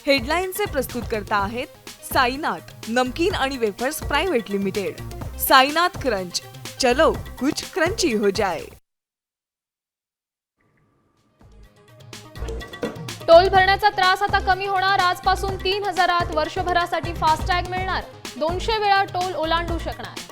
हेडलाईनचे प्रस्तुतकर्ता आहेत साईनाथ नमकीन आणि wafers private limited. Sainath crunch, चलो कुछ क्रंची हो जाए। टोल भरण्याचा त्रास आता कमी होणार। आजपासून 3000 वर्षभरासाठी फास्टॅग मिळणार। 200 वेळा टोल ओलांडू शकणार।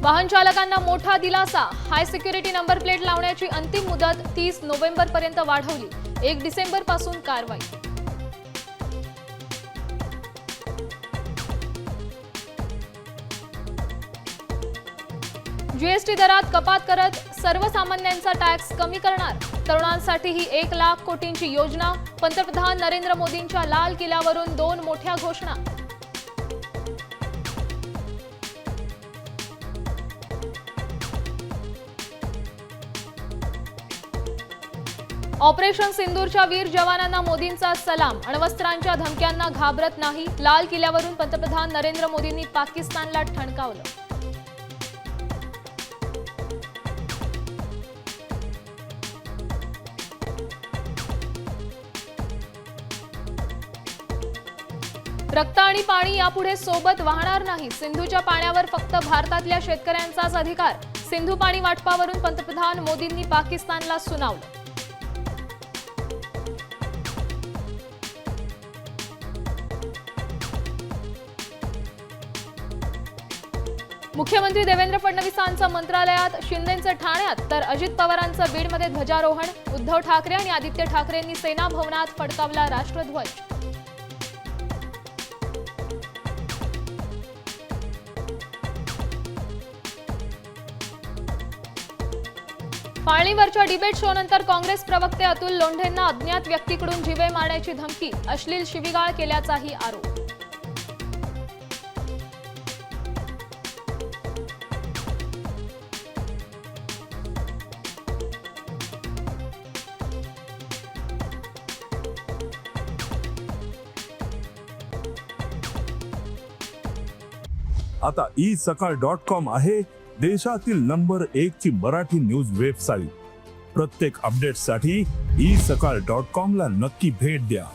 वाहन चालकांना मोठा दिलासा। हाय सिक्युरिटी नंबर प्लेट लावण्याची अंतिम मुदत 30 नोव्हेंबर पर्यंत वाढवली। 1 डिसेंबर पासून कारवाई। जीएसटी दरात कपात करत सर्वसामान्यांचा टॅक्स कमी करणार। तरुणांसाठी ही 1 लाख कोटींची योजना। पंतप्रधान नरेंद्र मोदींच्या लाल किल्ल्यावरून 2 मोठ्या घोषणा। ऑपरेशन सिंदूरच्या वीर जवानांना मोदींचा सलाम। अण्वस्त्रांच्या धमक्यांना घाबरत नाही। लाल किल्ल्यावरून पंतप्रधान नरेंद्र मोदींनी पाकिस्तानला ठणकावलं। रक्त आणि पाणी यापुढे सोबत वाहणार नाही। सिंधूच्या पाण्यावर फक्त भारतातल्या शेतकऱ्यांचाच अधिकार। सिंधू पाणी वाटपावरून पंतप्रधान मोदींनी पाकिस्तानला सुनावलं। मुख्यमंत्री देवेंद्र फडणवीसांचं मंत्रालयात, शिंदेंचं ठाण्यात तर अजित पवारांचं बीडमध्ये ध्वजारोहण। उद्धव ठाकरे आणि आदित्य ठाकरेंनी सेना भवनात फडकावला राष्ट्रध्वज। फाळणीवरच्या डिबेट शो नंतर काँग्रेस प्रवक्ते अतुल लोंढेंना अज्ञात व्यक्तीकडून जीवे मारण्याची धमकी। अश्लील शिवीगाळ केल्याचाही आरोप। आता isakal.com आहे देशातील नंबर 1 ची मराठी न्यूज वेबसाईट। प्रत्येक अपडेटसाठी isakal.com ला नक्की भेट द्या।